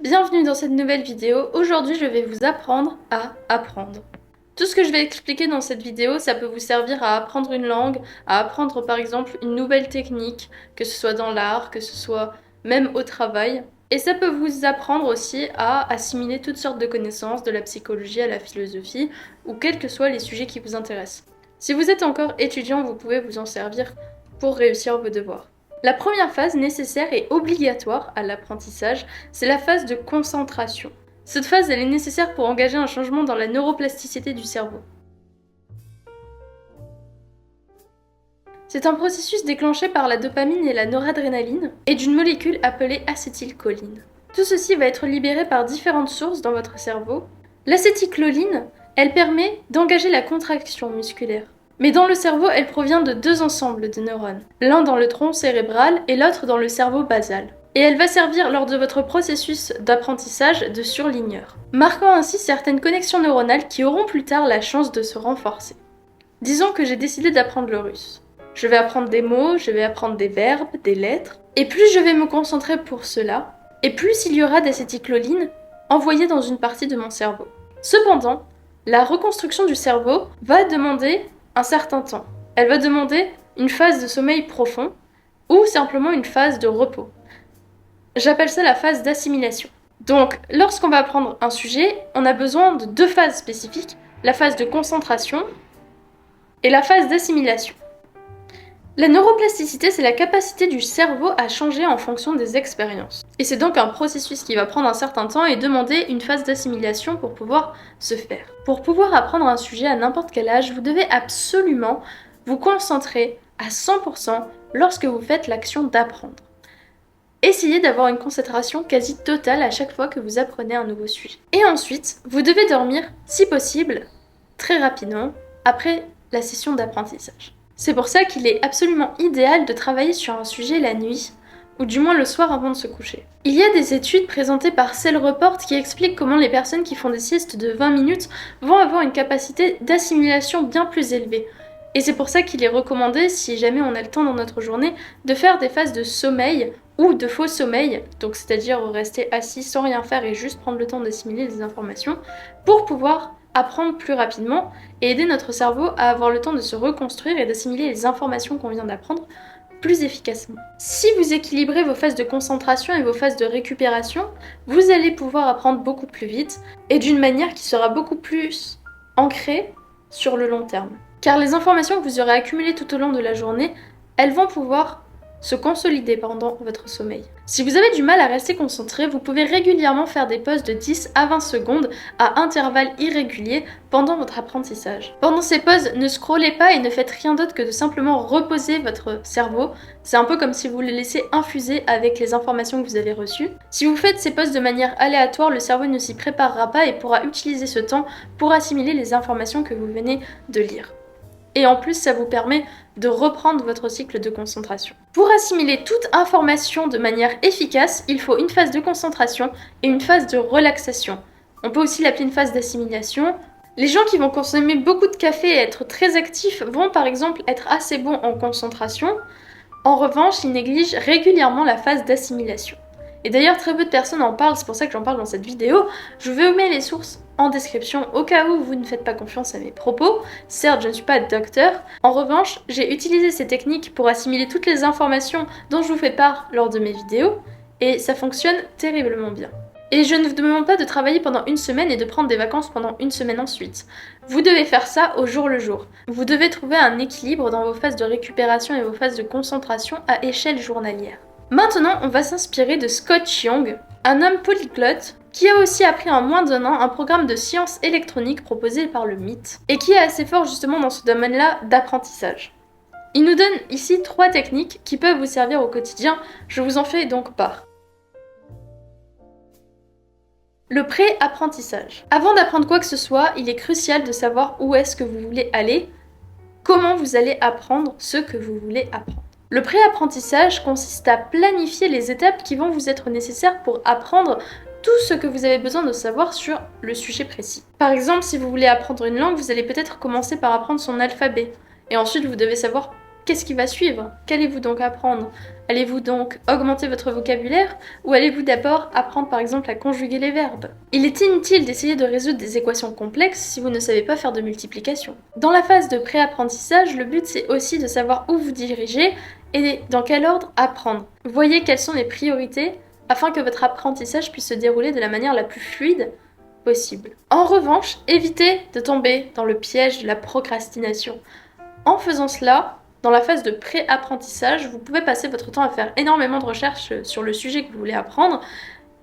Bienvenue dans cette nouvelle vidéo. Aujourd'hui, je vais vous apprendre à apprendre. Tout ce que je vais expliquer dans cette vidéo, ça peut vous servir à apprendre une langue, à apprendre par exemple une nouvelle technique, que ce soit dans l'art, que ce soit même au travail. Et ça peut vous apprendre aussi à assimiler toutes sortes de connaissances, de la psychologie à la philosophie, ou quels que soient les sujets qui vous intéressent. Si vous êtes encore étudiant, vous pouvez vous en servir pour réussir vos devoirs. La première phase nécessaire et obligatoire à l'apprentissage, c'est la phase de concentration. Cette phase, elle est nécessaire pour engager un changement dans la neuroplasticité du cerveau. C'est un processus déclenché par la dopamine et la noradrénaline et d'une molécule appelée acétylcholine. Tout ceci va être libéré par différentes sources dans votre cerveau. L'acétylcholine, elle permet d'engager la contraction musculaire. Mais dans le cerveau, elle provient de deux ensembles de neurones, l'un dans le tronc cérébral et l'autre dans le cerveau basal. Et elle va servir lors de votre processus d'apprentissage de surligneur, marquant ainsi certaines connexions neuronales qui auront plus tard la chance de se renforcer. Disons que j'ai décidé d'apprendre le russe. Je vais apprendre des mots, je vais apprendre des verbes, des lettres, et plus je vais me concentrer pour cela, et plus il y aura d'acétylcholine envoyée dans une partie de mon cerveau. Cependant, la reconstruction du cerveau va demander un certain temps. Elle va demander une phase de sommeil profond ou simplement une phase de repos. J'appelle ça la phase d'assimilation. Donc, lorsqu'on va apprendre un sujet, on a besoin de deux phases spécifiques, la phase de concentration et la phase d'assimilation. La neuroplasticité, c'est la capacité du cerveau à changer en fonction des expériences. Et c'est donc un processus qui va prendre un certain temps et demander une phase d'assimilation pour pouvoir se faire. Pour pouvoir apprendre un sujet à n'importe quel âge, vous devez absolument vous concentrer à 100% lorsque vous faites l'action d'apprendre. Essayez d'avoir une concentration quasi totale à chaque fois que vous apprenez un nouveau sujet. Et ensuite, vous devez dormir, si possible, très rapidement, après la session d'apprentissage. C'est pour ça qu'il est absolument idéal de travailler sur un sujet la nuit, ou du moins le soir avant de se coucher. Il y a des études présentées par Cell Report qui expliquent comment les personnes qui font des siestes de 20 minutes vont avoir une capacité d'assimilation bien plus élevée. Et c'est pour ça qu'il est recommandé, si jamais on a le temps dans notre journée, de faire des phases de sommeil ou de faux sommeil, donc c'est-à-dire rester assis sans rien faire et juste prendre le temps d'assimiler les informations, pour pouvoir apprendre plus rapidement et aider notre cerveau à avoir le temps de se reconstruire et d'assimiler les informations qu'on vient d'apprendre plus efficacement. Si vous équilibrez vos phases de concentration et vos phases de récupération, vous allez pouvoir apprendre beaucoup plus vite et d'une manière qui sera beaucoup plus ancrée sur le long terme. Car les informations que vous aurez accumulées tout au long de la journée, elles vont pouvoir se consolider pendant votre sommeil. Si vous avez du mal à rester concentré, vous pouvez régulièrement faire des pauses de 10 à 20 secondes à intervalles irréguliers pendant votre apprentissage. Pendant ces pauses, ne scrollez pas et ne faites rien d'autre que de simplement reposer votre cerveau. C'est un peu comme si vous le laissez infuser avec les informations que vous avez reçues. Si vous faites ces pauses de manière aléatoire, le cerveau ne s'y préparera pas et pourra utiliser ce temps pour assimiler les informations que vous venez de lire. Et en plus, ça vous permet de reprendre votre cycle de concentration. Pour assimiler toute information de manière efficace, il faut une phase de concentration et une phase de relaxation. On peut aussi l'appeler une phase d'assimilation. Les gens qui vont consommer beaucoup de café et être très actifs vont par exemple être assez bons en concentration. En revanche, ils négligent régulièrement la phase d'assimilation. Et d'ailleurs, très peu de personnes en parlent, c'est pour ça que j'en parle dans cette vidéo. Je vais vous mettre les sources en description au cas où vous ne faites pas confiance à mes propos. Certes, je ne suis pas docteur. En revanche, j'ai utilisé ces techniques pour assimiler toutes les informations dont je vous fais part lors de mes vidéos, et ça fonctionne terriblement bien. Et je ne vous demande pas de travailler pendant une semaine et de prendre des vacances pendant une semaine ensuite. Vous devez faire ça au jour le jour. Vous devez trouver un équilibre dans vos phases de récupération et vos phases de concentration à échelle journalière. Maintenant, on va s'inspirer de Scott Young, un homme polyglotte qui a aussi appris en moins d'1 an un programme de sciences électroniques proposé par le MIT et qui est assez fort justement dans ce domaine-là d'apprentissage. Il nous donne ici 3 techniques qui peuvent vous servir au quotidien, je vous en fais donc part. Le pré-apprentissage. Avant d'apprendre quoi que ce soit, il est crucial de savoir où est-ce que vous voulez aller, comment vous allez apprendre ce que vous voulez apprendre. Le pré-apprentissage consiste à planifier les étapes qui vont vous être nécessaires pour apprendre tout ce que vous avez besoin de savoir sur le sujet précis. Par exemple, si vous voulez apprendre une langue, vous allez peut-être commencer par apprendre son alphabet, et ensuite vous devez savoir qu'est-ce qui va suivre? Qu'allez-vous donc apprendre? Allez-vous donc augmenter votre vocabulaire ou allez-vous d'abord apprendre par exemple à conjuguer les verbes? Il est inutile d'essayer de résoudre des équations complexes si vous ne savez pas faire de multiplication. Dans la phase de pré-apprentissage, le but c'est aussi de savoir où vous dirigez et dans quel ordre apprendre. Voyez quelles sont les priorités afin que votre apprentissage puisse se dérouler de la manière la plus fluide possible. En revanche, évitez de tomber dans le piège de la procrastination. En faisant cela, dans la phase de pré-apprentissage, vous pouvez passer votre temps à faire énormément de recherches sur le sujet que vous voulez apprendre,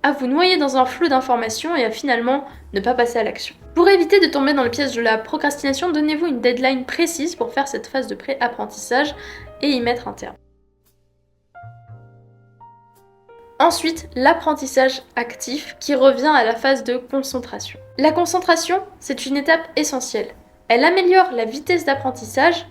à vous noyer dans un flot d'informations et à finalement ne pas passer à l'action. Pour éviter de tomber dans le piège de la procrastination, donnez-vous une deadline précise pour faire cette phase de pré-apprentissage et y mettre un terme. Ensuite, l'apprentissage actif qui revient à la phase de concentration. La concentration, c'est une étape essentielle. Elle améliore la vitesse d'apprentissage,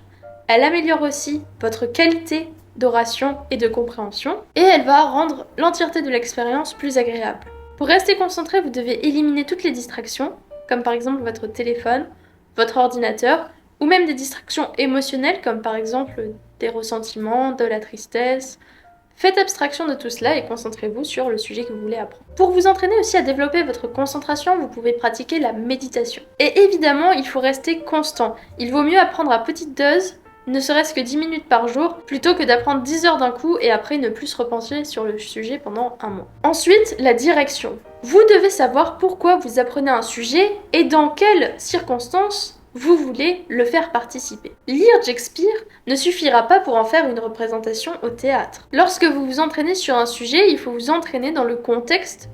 elle améliore aussi votre qualité d'oration et de compréhension, et elle va rendre l'entièreté de l'expérience plus agréable. Pour rester concentré, vous devez éliminer toutes les distractions, comme par exemple votre téléphone, votre ordinateur, ou même des distractions émotionnelles, comme par exemple des ressentiments, de la tristesse. Faites abstraction de tout cela et concentrez-vous sur le sujet que vous voulez apprendre. Pour vous entraîner aussi à développer votre concentration, vous pouvez pratiquer la méditation. Et évidemment, il faut rester constant. Il vaut mieux apprendre à petite dose, ne serait-ce que 10 minutes par jour, plutôt que d'apprendre 10 heures d'un coup et après ne plus se repenser sur le sujet pendant un mois. Ensuite, la direction. Vous devez savoir pourquoi vous apprenez un sujet et dans quelles circonstances vous voulez le faire participer. Lire Shakespeare ne suffira pas pour en faire une représentation au théâtre. Lorsque vous vous entraînez sur un sujet, il faut vous entraîner dans le contexte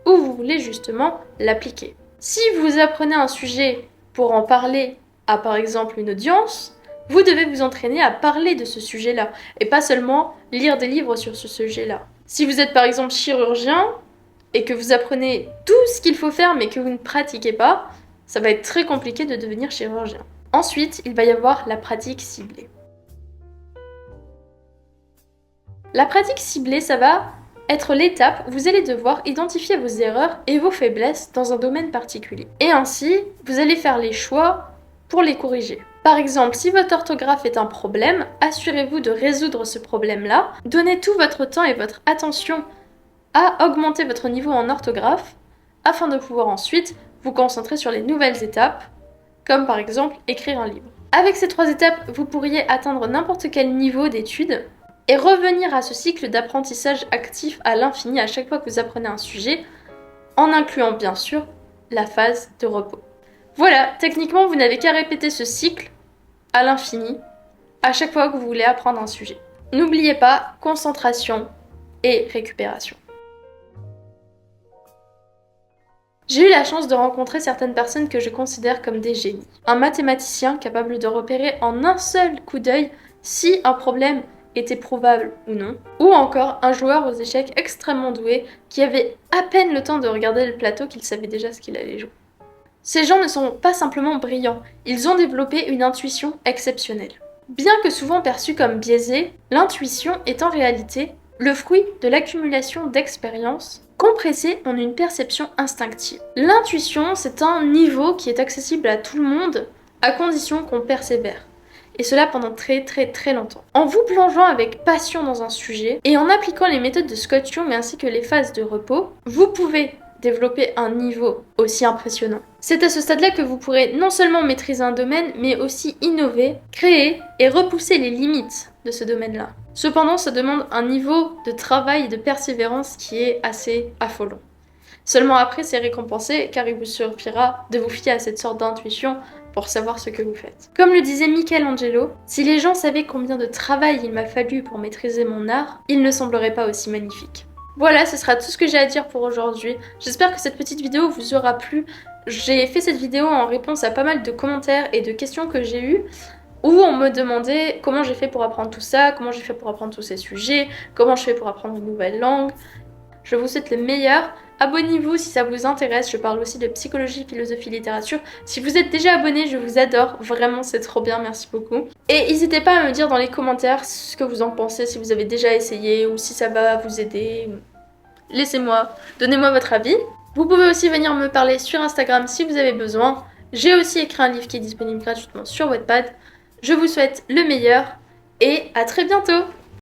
où vous voulez justement l'appliquer. Si vous apprenez un sujet pour en parler à par exemple une audience, vous devez vous entraîner à parler de ce sujet-là et pas seulement lire des livres sur ce sujet-là. Si vous êtes par exemple chirurgien et que vous apprenez tout ce qu'il faut faire mais que vous ne pratiquez pas, ça va être très compliqué de devenir chirurgien. Ensuite, il va y avoir la pratique ciblée. La pratique ciblée, ça va être l'étape où vous allez devoir identifier vos erreurs et vos faiblesses dans un domaine particulier. Et ainsi, vous allez faire les choix pour les corriger. Par exemple, si votre orthographe est un problème, assurez-vous de résoudre ce problème-là. Donnez tout votre temps et votre attention à augmenter votre niveau en orthographe afin de pouvoir ensuite vous concentrer sur les nouvelles étapes, comme par exemple écrire un livre. Avec ces 3 étapes, vous pourriez atteindre n'importe quel niveau d'études et revenir à ce cycle d'apprentissage actif à l'infini à chaque fois que vous apprenez un sujet, en incluant bien sûr la phase de repos. Voilà, techniquement vous n'avez qu'à répéter ce cycle à l'infini à chaque fois que vous voulez apprendre un sujet. N'oubliez pas, concentration et récupération. J'ai eu la chance de rencontrer certaines personnes que je considère comme des génies. Un mathématicien capable de repérer en un seul coup d'œil si un problème était probable ou non. Ou encore un joueur aux échecs extrêmement doué qui avait à peine le temps de regarder le plateau qu'il savait déjà ce qu'il allait jouer. Ces gens ne sont pas simplement brillants, ils ont développé une intuition exceptionnelle. Bien que souvent perçue comme biaisée, l'intuition est en réalité le fruit de l'accumulation d'expériences compressées en une perception instinctive. L'intuition, c'est un niveau qui est accessible à tout le monde à condition qu'on persévère. Et cela pendant très longtemps. En vous plongeant avec passion dans un sujet et en appliquant les méthodes de Scott Jung ainsi que les phases de repos, vous pouvez développer un niveau aussi impressionnant. C'est à ce stade-là que vous pourrez non seulement maîtriser un domaine, mais aussi innover, créer et repousser les limites de ce domaine-là. Cependant, ça demande un niveau de travail et de persévérance qui est assez affolant. Seulement après, c'est récompensé car il vous suffira de vous fier à cette sorte d'intuition pour savoir ce que vous faites. Comme le disait Michelangelo, si les gens savaient combien de travail il m'a fallu pour maîtriser mon art, ils ne sembleraient pas aussi magnifiques. Voilà, ce sera tout ce que j'ai à dire pour aujourd'hui. J'espère que cette petite vidéo vous aura plu. J'ai fait cette vidéo en réponse à pas mal de commentaires et de questions que j'ai eues, où on me demandait comment j'ai fait pour apprendre tout ça, comment j'ai fait pour apprendre tous ces sujets, comment je fais pour apprendre une nouvelle langue. Je vous souhaite le meilleur. Abonnez-vous si ça vous intéresse, je parle aussi de psychologie, philosophie, littérature. Si vous êtes déjà abonné, je vous adore, vraiment c'est trop bien, merci beaucoup. Et n'hésitez pas à me dire dans les commentaires ce que vous en pensez, si vous avez déjà essayé ou si ça va vous aider. Laissez-moi, donnez-moi votre avis. Vous pouvez aussi venir me parler sur Instagram si vous avez besoin. J'ai aussi écrit un livre qui est disponible gratuitement sur Wattpad. Je vous souhaite le meilleur et à très bientôt!